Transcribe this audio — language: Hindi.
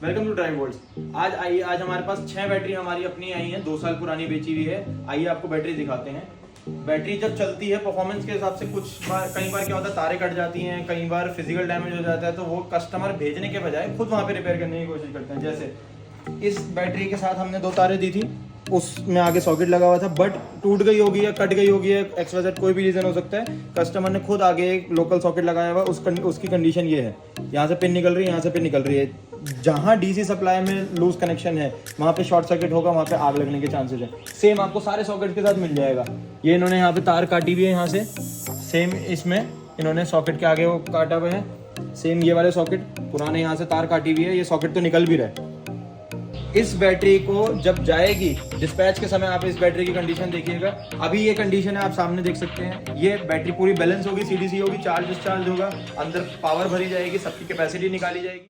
Welcome to drive world's. आज हमारे पास 6 बैटरी हमारी अपनी आई हैं, 2 साल पुरानी बेची हुई है। आइए आपको बैटरी दिखाते हैं। बैटरी जब चलती है परफॉर्मेंस के हिसाब से कई बार क्या होता है, तारे कट जाती हैं, कई बार फिजिकल डैमेज हो जाता है, तो वो कस्टमर भेजने के बजाय खुद वहाँ पे रिपेयर करने की कोशिश करते हैं। जैसे इस बैटरी के साथ हमने 2 तारें दी थी, उसमें आगे सॉकेट लगा हुआ था, बट टूट गई होगी या कट गई होगी, XYZ कोई भी रीजन हो सकता है। कस्टमर ने खुद आगे एक लोकल सॉकेट लगाया हुआ, उसकी कंडीशन ये है, यहाँ से पिन निकल रही है, यहाँ से पिन निकल रही है। जहाँ डीसी सप्लाई में लूज कनेक्शन है वहाँ पे शॉर्ट सर्किट होगा, वहाँ पे आग लगने के चांसेस है। सेम आपको सारे सॉकेट के साथ मिल जाएगा। ये इन्होंने यहाँ पे तार काटी हुई है, यहाँ से सेम इसमें इन्होंने सॉकेट के आगे वो काटा हुआ है। सेम ये वाले सॉकेट पुराने यहाँ से तार काटी हुई है, ये सॉकेट तो निकल भी रहा है। इस बैटरी को जब जाएगी डिस्पैच के समय, आप इस बैटरी की कंडीशन देखिएगा। अभी ये कंडीशन है, आप सामने देख सकते हैं। ये बैटरी पूरी बैलेंस होगी, CDC होगी, चार्ज डिस्चार्ज होगा, अंदर पावर भरी जाएगी, सबकी कैपेसिटी निकाली जाएगी।